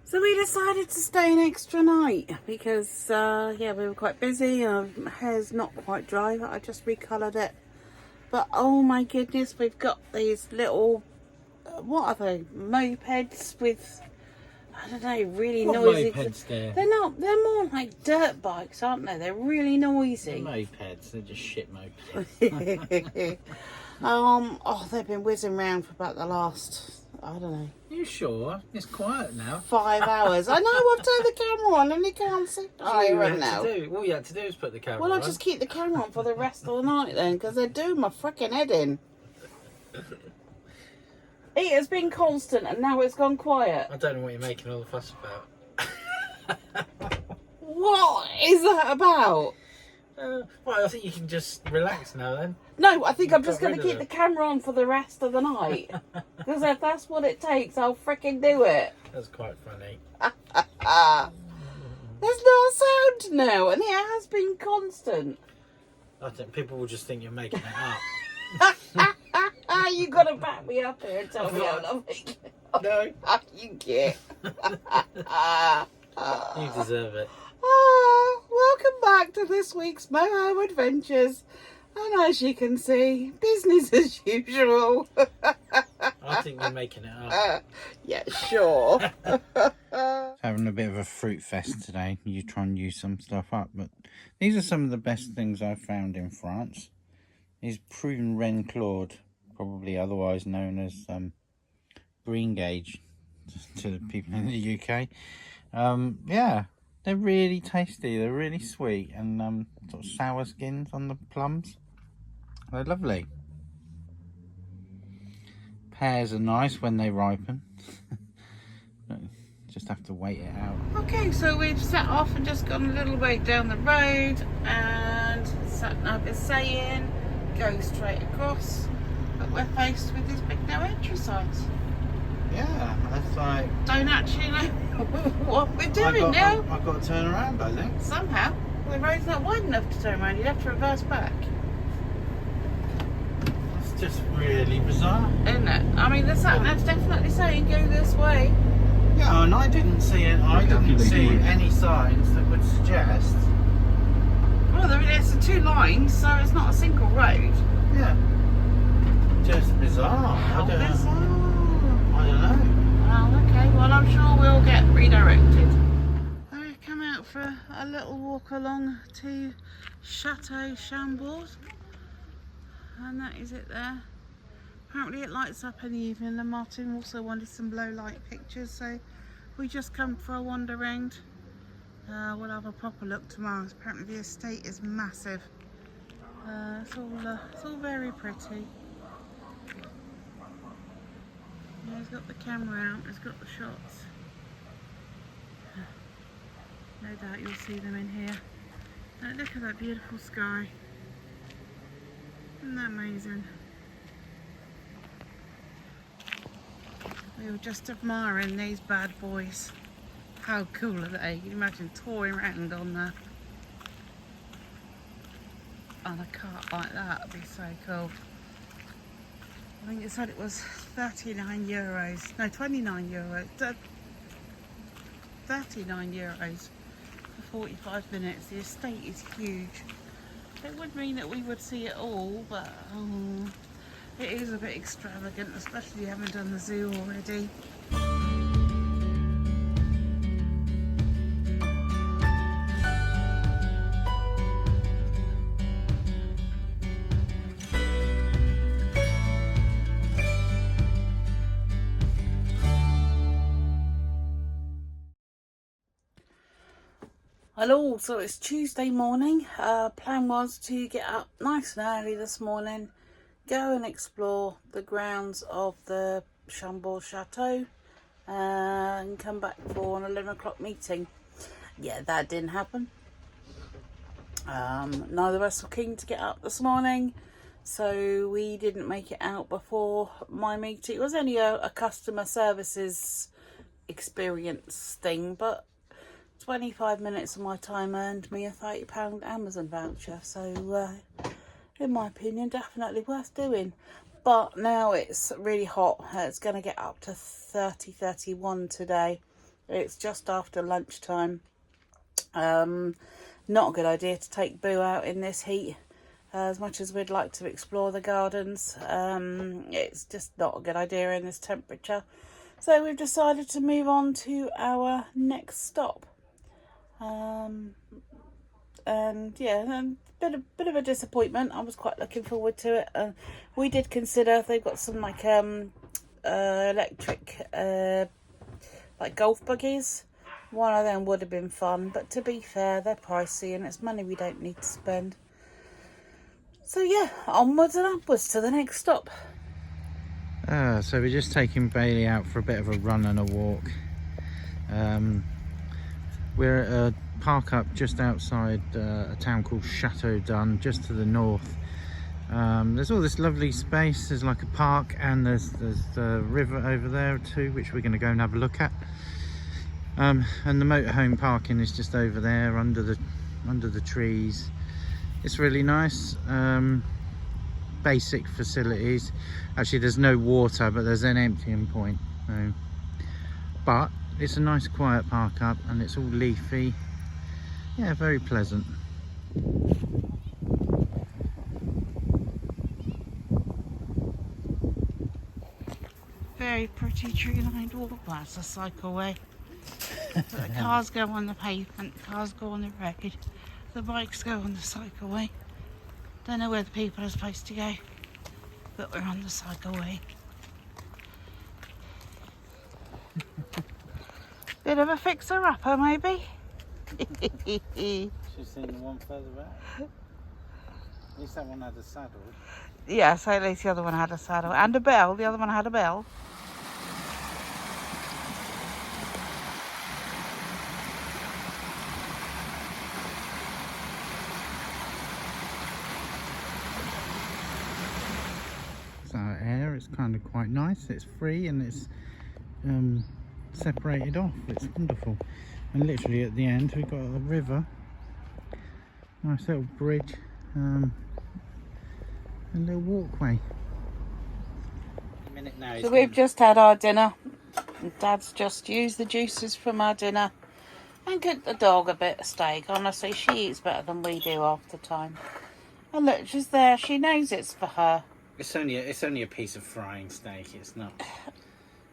So we decided to stay an extra night because, yeah, we were quite busy. Our hair's not quite dry, but I just recoloured it. But oh my goodness, we've got these little, what are they, mopeds with, I don't know, really what noisy. Mopeds there? They're not, they're more like dirt bikes, aren't they? They're really noisy. They're mopeds, they're just shit mopeds. Oh, they've been whizzing around for about the last, I don't know. You sure? It's quiet now. 5 hours. I know, I've turned the camera on and you can't see. All you had to do is put the camera on. Well, I'll just keep the camera on for the rest of the night then, because they're doing my freaking head in. It has been constant and now it's gone quiet. I don't know what you're making all the fuss about. What is that about? Well, I think you can just relax now then. No, I think I'm just Got going to rid keep of the camera on for the rest of the night. Because if that's what it takes, I'll freaking do it. That's quite funny. There's no sound now, and it has been constant. I think people will just think you're making it up. You got to back me up here and tell me I'm not making it up. No. You get. You deserve it. Welcome back to this week's motorhome adventures. And as you can see, business as usual. I think you're making it up. Yeah, sure. Having a bit of a fruit fest today. You try and use some stuff up, but these are some of the best things I've found in France. These prune Ren Claude, probably otherwise known as green gauge to the people in the UK. Yeah, they're really tasty. They're really sweet and sort of sour skins on the plums. They're lovely. Pears are nice when they ripen. Just have to wait it out. Okay, so we've set off and just gone a little way down the road, and sat nav is saying go straight across, but we're faced with this big no entry signs. Yeah, that's like... Don't actually know what we're doing now. I've got to turn around, I think. Somehow, the road's not wide enough to turn around. You'd have to reverse back. It's just really bizarre. Isn't it? I mean, the sat nav's definitely saying go this way. Yeah, and I didn't see it. I didn't see any signs that would suggest. Well, there's the two lines, so it's not a single road. Yeah. Just bizarre. How bizarre. I don't know. Oh, okay. Well, I'm sure we'll get redirected. We've come out for a little walk along to Chateau Chambord, and that is it there. Apparently it lights up in the evening, and Martin also wanted some low light pictures, so we just come for a wander round. We'll have a proper look tomorrow. Apparently the estate is massive. It's all very pretty. Yeah, he's got the camera out, he's got the shots. No doubt you'll see them in here. Look at that beautiful sky. Isn't that amazing? We were just admiring these bad boys. How cool are they? Can you imagine touring around on a cart like that? That'd be so cool. I think it said it was 39 euros. No, 29 euros. 39 euros for 45 minutes. The estate is huge. It would mean that we would see it all, but it is a bit extravagant, especially if you haven't done the zoo already. Hello, so it's Tuesday morning. Plan was to get up nice and early this morning, go and explore the grounds of the Chambord Chateau and come back for an 11 o'clock meeting. Yeah, that didn't happen. Neither of us were keen to get up this morning, so we didn't make it out before my meeting. It was only a customer services experience thing, but 25 minutes of my time earned me a £30 Amazon voucher, so in my opinion definitely worth doing. But now it's really hot. It's going to get up to 30, 31 today, It's just after lunchtime. Not a good idea to take Boo out in this heat. As much as we'd like to explore the gardens, it's just not a good idea in this temperature. So we've decided to move on to our next stop. And yeah, a bit of a disappointment. I was quite looking forward to it. We did consider, they've got some like electric like golf buggies. One of them would have been fun, but to be fair, they're pricey and it's money we don't need to spend. So yeah, onwards and upwards to the next stop. So we're just taking Bailey out for a bit of a run and a walk. We're at a park up just outside a town called Chateau, just to the north. There's all this lovely space. There's like a park, and there's the river over there too, which we're going to go and have a look at. And the motorhome parking is just over there under the trees. It's really nice. Basic facilities. Actually, there's no water, but there's an emptying point. So, but it's a nice quiet park up, and it's all leafy. Yeah, very pleasant. Very pretty tree-lined walk. That's a cycleway. The cars go on the pavement, cars go on the road, the bikes go on the cycleway. Don't know where the people are supposed to go, but we're on the cycleway. Bit of a fixer-upper, maybe. She's seen the one further back. At least that one had a saddle. Yeah, so at least the other one had a saddle and a bell. The other one had a bell. So air, it's kind of quite nice. It's free and it's separated off. It's wonderful. And literally at the end we've got a river, nice little bridge, and a little walkway. So we've just had our dinner. Dad's just used the juices from our dinner and cooked the dog a bit of steak. Honestly, she eats better than we do half the time. And look, she's there. She knows it's for her. It's only a piece of frying steak. It's not.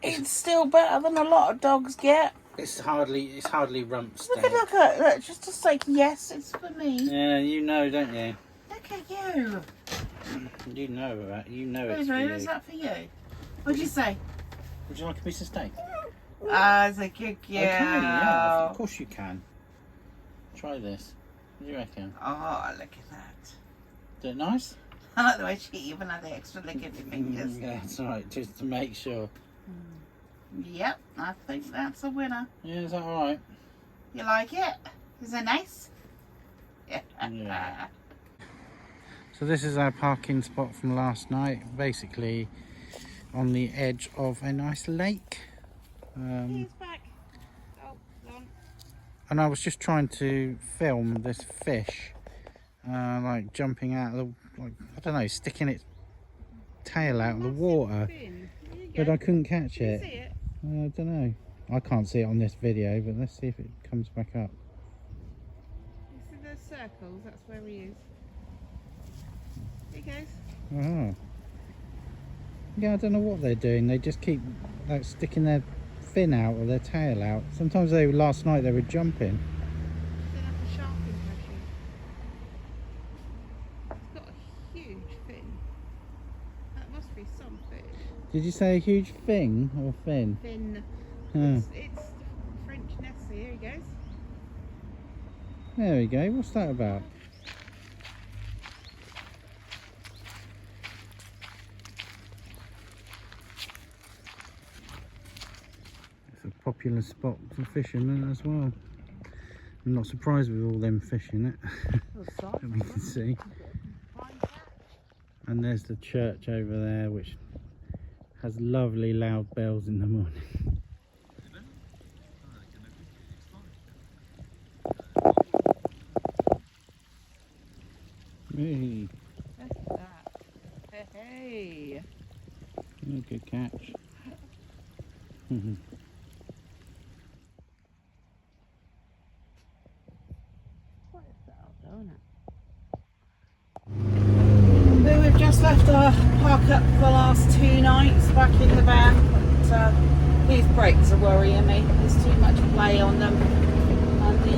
It's still better than a lot of dogs get. It's hardly rump steak. Look at look, just a steak. Yes, it's for me. Yeah, you know, don't you? Look at you. You know it's for Is you. that for you? What'd you say? Would you like a piece of steak? It's a good girl. Okay, yeah, of course you can. Try this. What do you reckon? Oh, look at that. Is it nice? I like the way she even had the extra lick in her fingers. Yeah, that's right, just to make sure. Yep, I think that's a winner. Yeah, is that alright? You like it? Is it nice? Yeah. So this is our parking spot from last night, basically on the edge of a nice lake. He's back. Oh, gone. And I was just trying to film this fish, like jumping out of the, like, I don't know, sticking its tail out of the water, but I couldn't catch it. See it? I don't know. I can't see it on this video, but let's see if it comes back up. You see those circles? That's where he is. Here he goes. Oh. Yeah, I don't know what they're doing. They just keep like sticking their fin out or their tail out. Sometimes last night they were jumping. It's like a shark impression. It's got a huge fin. That must be some fish. Did you say a huge thing or fin? Fin. Huh. It's French Nessie. Here he goes. There we go. What's that about? It's a popular spot for fishing as well. I'm not surprised with all them fish in it that we can see. And there's the church over there, which has lovely loud bells in the morning. Hey. That's that. Hey. Good catch. brakes are worrying me. There's too much play on them, and the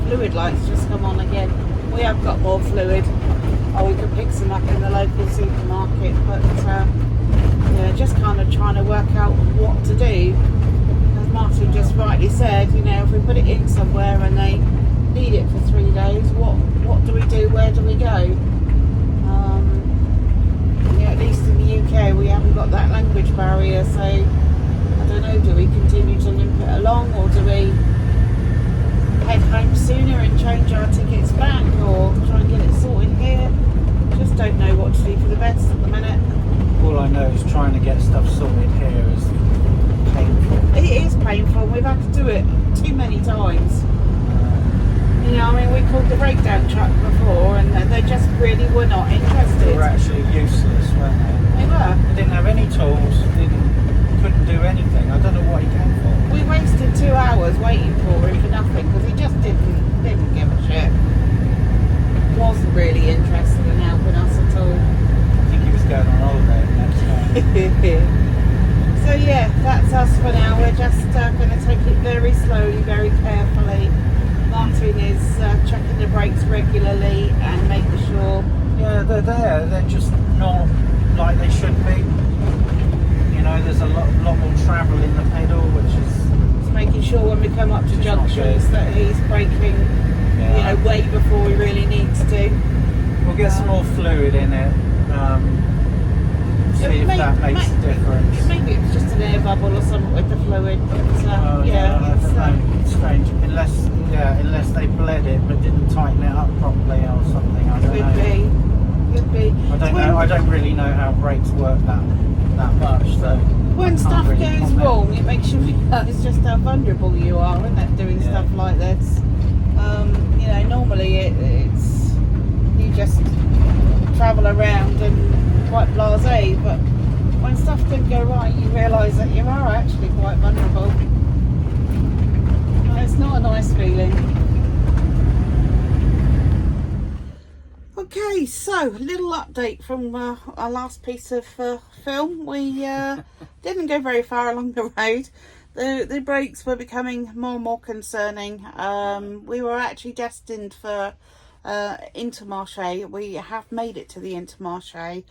fluid lights just come on again. We have got more fluid. We could pick some up in the local supermarket, but yeah, just kind of trying to work out what to do. As Martin just rightly said, you know, if we put it in somewhere and they need it for 3 days, what do we do? Where do we go? Yeah, at least in the UK we haven't got that language barrier, so I don't know, do we continue to limp it along, or do we head home sooner and change our tickets back, or try and get it sorted here? Just don't know what to do for the best at the minute. All I know is trying to get stuff sorted here is painful. It is painful. We've had to do it too many times. You know, I mean, we called the breakdown truck before, and they just really were not interested. They were actually useless, weren't they? They were. They didn't have any tools. Couldn't do anything. I don't know what he came for. We wasted 2 hours waiting for him for nothing because he just didn't give a shit. Wasn't really interested in helping us at all. I think he was going on holiday next time. So yeah, that's us for now. We're just going to take it very slowly, very carefully. Martin is checking the brakes regularly and making sure. Yeah, they're there. They're just not like they should be. You know, there's a lot more travel in the pedal, which is. It's making sure when we come up to junctions that he's braking, you know, way before he really needs to. We'll get some more fluid in it. See if that makes a difference. Maybe it's just an air bubble or something with the fluid, but yeah, I don't know. It's strange. Unless they bled it but didn't tighten it up properly or something. I don't know. Could be. I don't know. I don't really know how brakes work that much. So when stuff really goes wrong, it makes you realise just how vulnerable you are, isn't it? Doing stuff like this. You know, normally it's you just travel around and quite blasé, but when stuff can go right, you realise that you are actually quite vulnerable. It's not a nice feeling. Okay, so little update from our last piece of film. We didn't go very far along the road. The brakes were becoming more and more concerning. We were actually destined for Intermarche. We have made it to the Intermarche,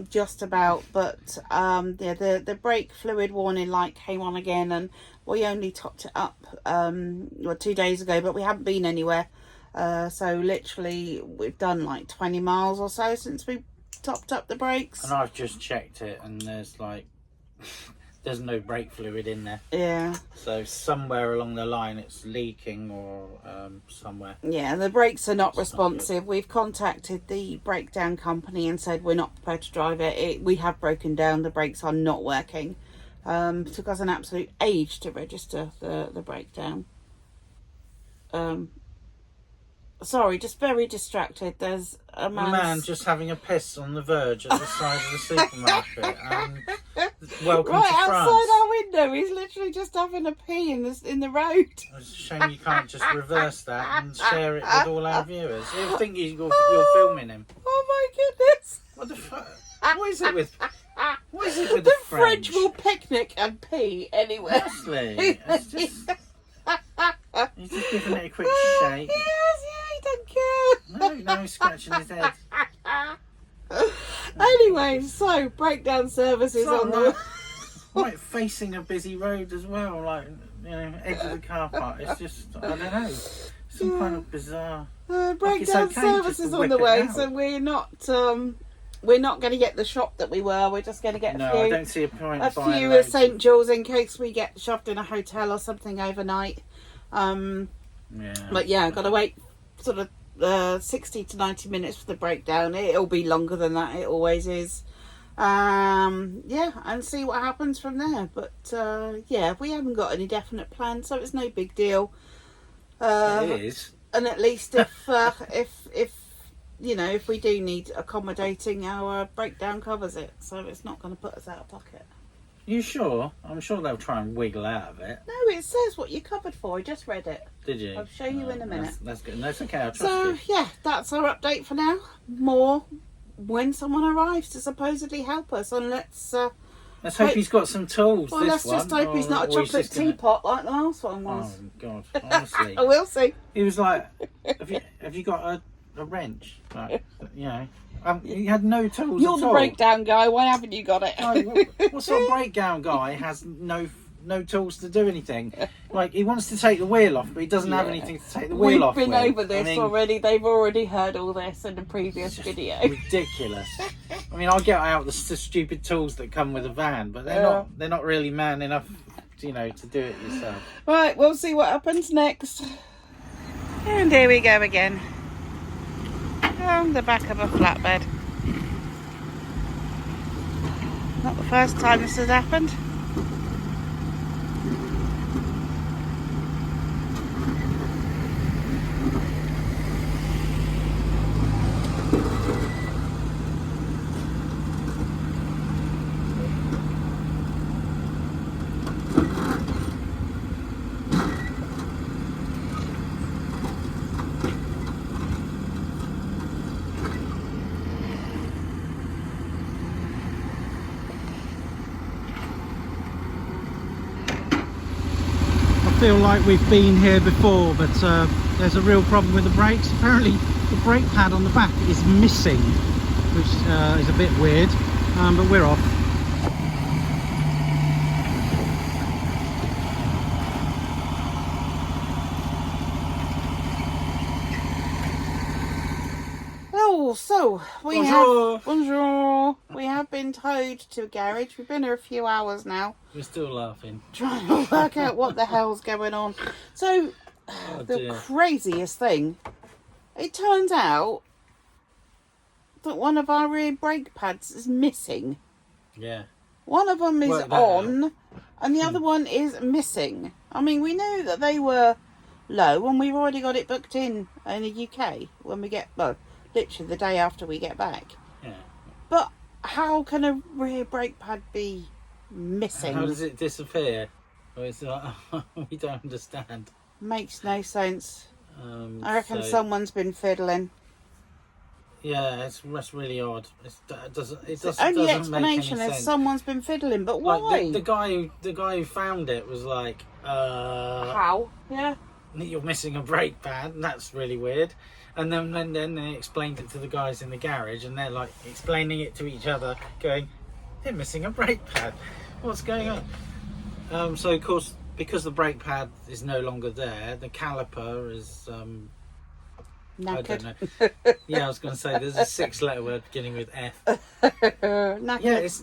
just about, but yeah, the brake fluid warning light came on again, and we only topped it up 2 days ago, but we haven't been anywhere. So literally we've done like 20 miles or so since we topped up the brakes. And I've just checked it, and there's like there's no brake fluid in there. Yeah. So somewhere along the line it's leaking, or somewhere. Yeah, the brakes are not responsive. We've contacted the breakdown company and said we're not prepared to drive it. We have broken down. The brakes are not working. Took us an absolute age to register the breakdown. Sorry, just very distracted. There's a man just having a piss on the verge at the side of the supermarket. Welcome right to France. outside our window. He's literally just having a pee in the road. It's a shame you can't just reverse that and share it with all our viewers. He'll think you're filming him. Oh my goodness! What the fuck? What is it with the French? will picnic and pee anywhere. Honestly, it's just. He's just giving it a quick shake. He don't care. No, he's scratching his head. Anyway, so breakdown services on the right facing a busy road as well, like, you know, edge of the car park. It's just, I don't know, some kind of bizarre. Breakdown services on the way, so we're not going to get the shop that we were. We're just going to get I don't see a point. A few essentials in case we get shoved in a hotel or something overnight. But yeah, I've got to wait sort of 60 to 90 minutes for the breakdown. It'll be longer than that. It always is. Yeah, and see what happens from there. But yeah, we haven't got any definite plans, so it's no big deal. It is. And at least if you know, if we do need accommodating, our breakdown covers it, so it's not going to put us out of pocket. You sure? I'm sure they'll try and wiggle out of it. No, it says what you covered for. I just read it. Did you? I'll show you in a minute. That's good. That's okay. I'll trust So you. yeah, that's our update for now. More when someone arrives to supposedly help us, and let's Let's hope he's got some tools. Well, let's just hope he's not a chocolate teapot like the last one was. Oh God, honestly. We'll see. He was like, "Have you got a wrench?" Like, you know, he had no tools. You're at the all. breakdown guy. Why haven't you got it? Like, what sort of breakdown guy has no tools to do anything? Like, he wants to take the wheel off, but he doesn't have anything to take the wheel off. We've been with. over this already. They've already heard all this in the previous video. Ridiculous. I mean, I'll get out the stupid tools that come with a van, but they're not really man enough, to do it yourself. Right, we'll see what happens next. And here we go again. On the back of a flatbed. Not the first time this has happened. I feel like we've been here before, but there's a real problem with the brakes. Apparently the brake pad on the back is missing, which is a bit weird, but we're off. Oh, so bonjour. We have been towed to a garage. We've been here a few hours now. We're still laughing. Trying to work out what the hell's going on. So, the craziest thing, it turns out that one of our rear brake pads is missing. Yeah. One of them is on, and the other one is missing. I mean, we knew that they were low, and we've already got it booked in the UK when we get, well, literally the day after we get back. Yeah. But how can a rear brake pad be missing? How does it disappear? Well, it's like, we don't understand. Makes no sense. I reckon someone's been fiddling. Yeah, that's really odd. The only explanation is someone's been fiddling, but why? Like the guy who found it was like, how? Yeah. You're missing a brake pad. That's really weird. And then they explained it to the guys in the garage, and they're like explaining it to each other, going, "They're missing a brake pad. What's going on?" So of course, because the brake pad is no longer there, the caliper is knackered. I don't know. Yeah, I was going to say there's a 6-letter word beginning with F. Knackered. Yeah, it's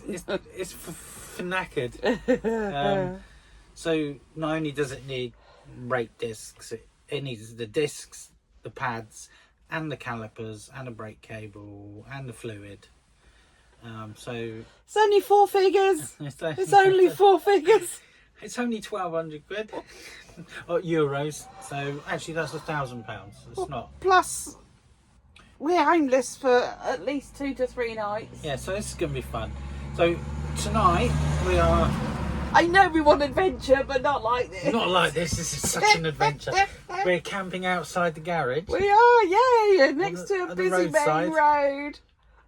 for knackered. So not only does it need brake discs, it needs the discs, the pads, and the calipers, and a brake cable, and the fluid. So it's only 4 figures. It's only 4 figures. It's only 1,200 quid. Or euros. So actually, that's £1,000. It's not. Plus, we're homeless for at least 2 to 3 nights. Yeah, so this is going to be fun. So tonight we are. I know we want adventure, but not like this. Not like this. This is such an adventure. We're camping outside the garage. We are, yay! Next to a busy roadside. main road.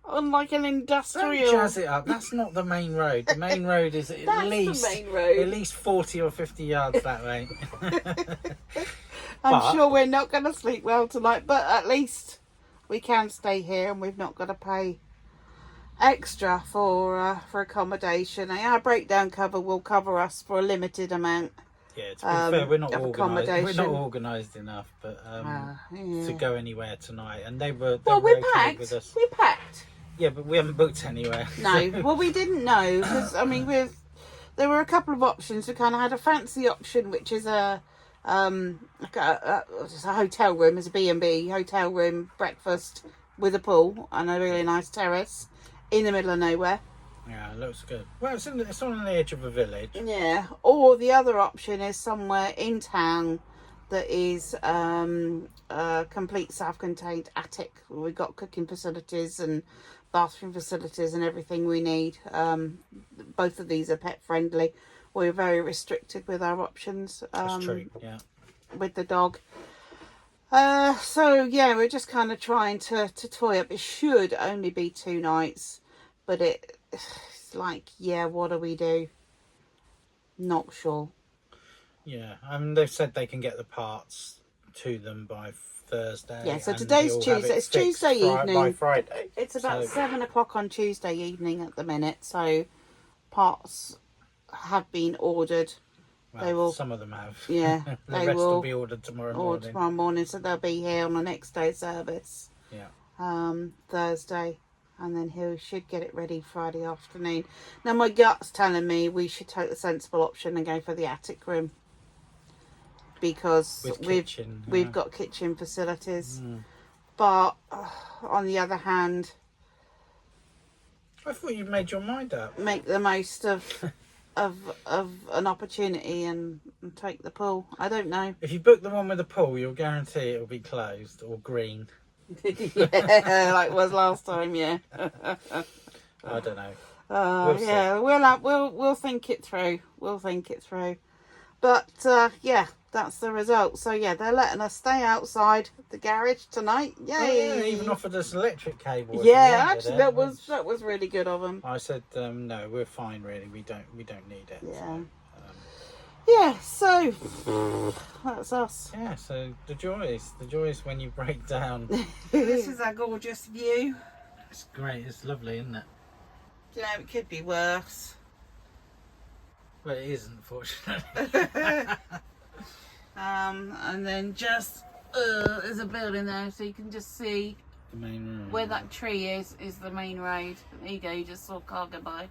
On like an industrial. Don't jazz it up. That's not the main road. The main road is at least 40 or 50 yards that way. I'm sure we're not going to sleep well tonight, but at least we can stay here, and we've not got to pay extra for accommodation. Our breakdown cover will cover us for a limited amount. Yeah, to be fair, we're not accommodation. We're not organised enough, but to go anywhere tonight, and we're packed. With us. We packed. Yeah, but we haven't booked anywhere. No, well, we didn't know because I mean, there were a couple of options. We kind of had a fancy option, which is a hotel room, as a B&B hotel room, breakfast with a pool and a really nice terrace in the middle of nowhere. Yeah, it looks good. Well, it's on the edge of a village. Yeah, or the other option is somewhere in town that is a complete self-contained attic. We've got cooking facilities and bathroom facilities and everything we need. Both of these are pet friendly. We're very restricted with our options. That's true, yeah. With the dog. So yeah, we're just kind of trying to toy up. It should only be 2 nights, but it's it's like, yeah, what do we do? Not sure. Yeah, they've said they can get the parts to them by Thursday. Yeah, so and today's he'll have Tuesday. it It's fixed Tuesday evening. by Friday. It's about 7 o'clock on Tuesday evening at the minute. So parts have been ordered. Well, they will. Some of them have. Yeah, the they rest will be ordered tomorrow or morning. tomorrow morning. So they'll be here on the next day service. Yeah. Thursday, and then he should get it ready Friday afternoon. Now my gut's telling me we should take the sensible option and go for the attic room, because we've got kitchen facilities. But on the other hand, I thought you'd made your mind up. Make the most of an opportunity and take the pool. I don't know. If you book the one with the pool, you'll guarantee it'll be closed or green. Yeah, like it was last time. Yeah. I don't know. We'll think it through. We'll think it through. But yeah, that's the result. So yeah, they're letting us stay outside the garage tonight. Yay! Oh, yeah, they even offered us electric cable. Yeah, actually, that was really good of them. I said no, we're fine. Really, we don't need it. Yeah. So, yeah, so that's us. Yeah, so the joys when you break down. This is our gorgeous view. It's great. It's lovely, isn't it? Yeah, it could be worse. Well, it isn't, fortunately. And then just there's a building there, so you can just see The main road. where that tree is the main road. There you go. You just saw a car go by.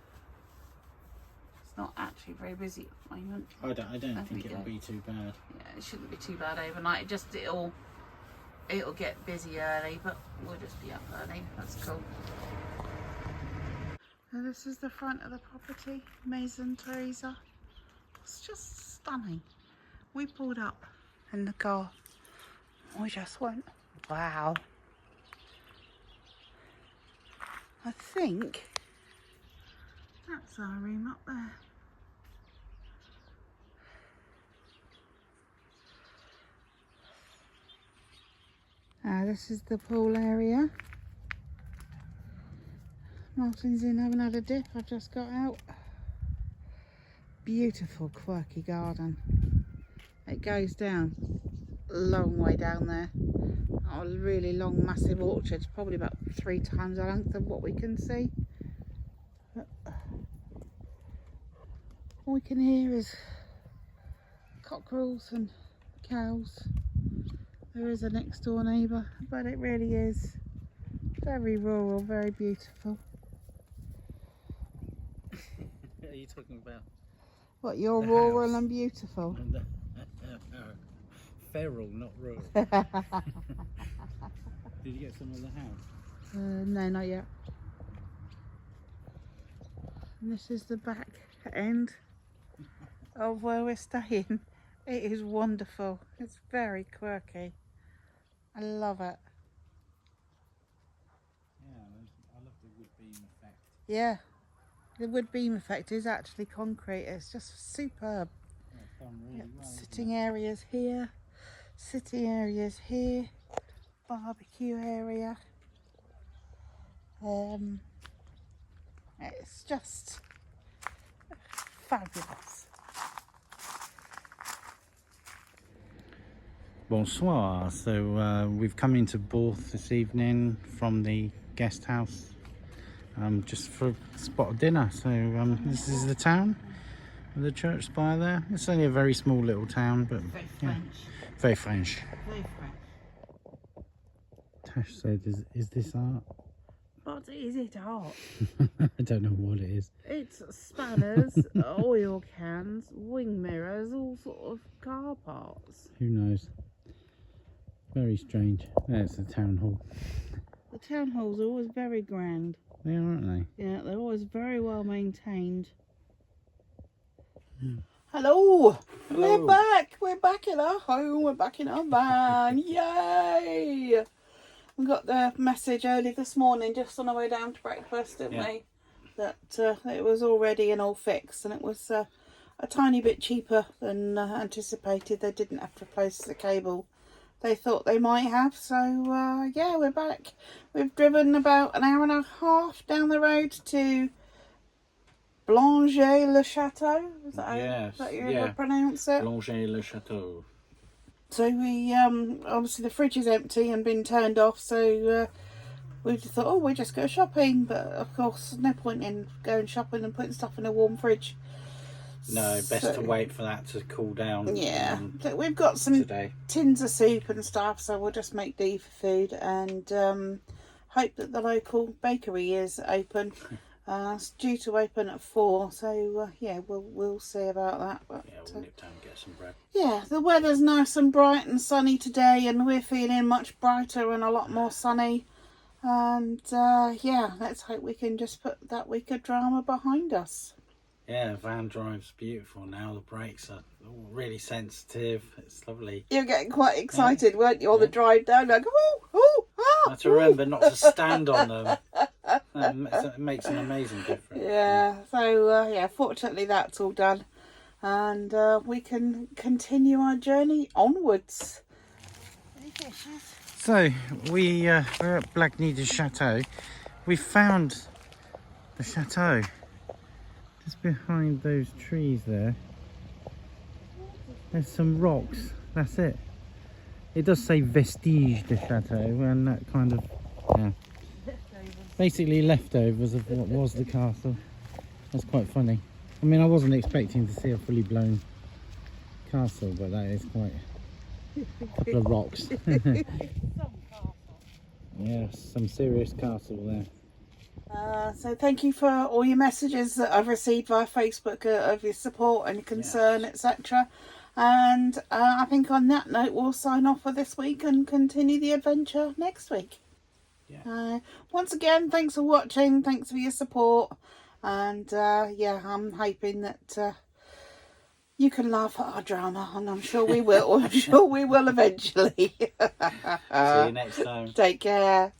It's not actually very busy at the moment. I don't think it'll be too bad. Yeah, it shouldn't be too bad overnight. It'll get busy early, but we'll just be up early. That's cool. Now this is the front of the property, Maison Teresa. It's just stunning. We pulled up in the car. We just went, wow. I think that's our room up there. This is the pool area. Martin's in having had a dip. I've just got out. Beautiful quirky garden. It goes down a long way down there. A really long massive orchard, probably about 3 times the length of what we can see. But all we can hear is cockerels and cows. There is a next door neighbour, but it really is very rural, very beautiful. What are you talking about? What, you're The rural house. and beautiful? Feral, not rural. Did you get some of the house? No, not yet. And this is the back end of where we're staying. It is wonderful. It's very quirky. I love it. Yeah, I love the wood beam effect. Yeah, the wood beam effect is actually concrete. It's just superb. Yeah, it's done really well. Sitting areas here, sitting areas here, barbecue area. It's just fabulous. Bonsoir. So we've come into Borth this evening from the guest house, just for a spot of dinner. So this is the town with the church spire there. It's only a very small little town, but Very yeah, French. very French. Very French. Tash said, "Is this art?" What is it art? I don't know what it is. It's spanners, oil cans, wing mirrors, all sort of car parts. Who knows? Very strange. There's the town hall. The town halls are always very grand. They are, aren't they? Yeah, they're always very well maintained. Hello. Hello. We're back. We're back in our home. We're back in our van. Yay! We got the message early this morning, just on our way down to breakfast, didn't we? That it was all ready and all fixed, and it was a tiny bit cheaper than anticipated. They didn't have to replace the cable they thought they might have. So yeah, we're back. We've driven about an hour and a half down the road to Le Chateau. Is that Yes, how you pronounce it? Le Chateau. So we obviously the fridge is empty and been turned off, so we just thought, oh, we'll just go shopping. But of course, there's no point in going shopping and putting stuff in a warm fridge. No, best to wait for that to cool down. Yeah, so we've got some today. Tins of soup and stuff, so we'll just make do for food and hope that the local bakery is open. It's due to open at 4, so yeah, we'll see about that. But, yeah, we'll nip down and get some bread. Yeah, the weather's nice and bright and sunny today, and we're feeling much brighter and a lot more sunny. And yeah, let's hope we can just put that week of drama behind us. Yeah, van drive's beautiful now. The brakes are all really sensitive. It's lovely. You're getting quite excited, weren't you, on the drive down? Like, oh, I have to remember not to stand on them. It makes an amazing difference. Yeah, so yeah, fortunately that's all done. And we can continue our journey onwards. Any fishes? So, we're at Blagny de Chateau. We found the chateau. Just behind those trees there. There's some rocks. That's it. It does say Vestige de Chateau, and that kind of, yeah, basically leftovers of what was the castle. That's quite funny. I mean, I wasn't expecting to see a fully blown castle, but that is quite a couple of rocks. Yeah, some serious castle there. So thank you for all your messages that I've received via Facebook of your support and your concern, etc. And I think on that note we'll sign off for this week and continue the adventure next week. Yeah. Once again, thanks for watching, thanks for your support, and yeah, I'm hoping that you can laugh at our drama, and I'm sure we will. I'm sure we will eventually. See you next time. Take care.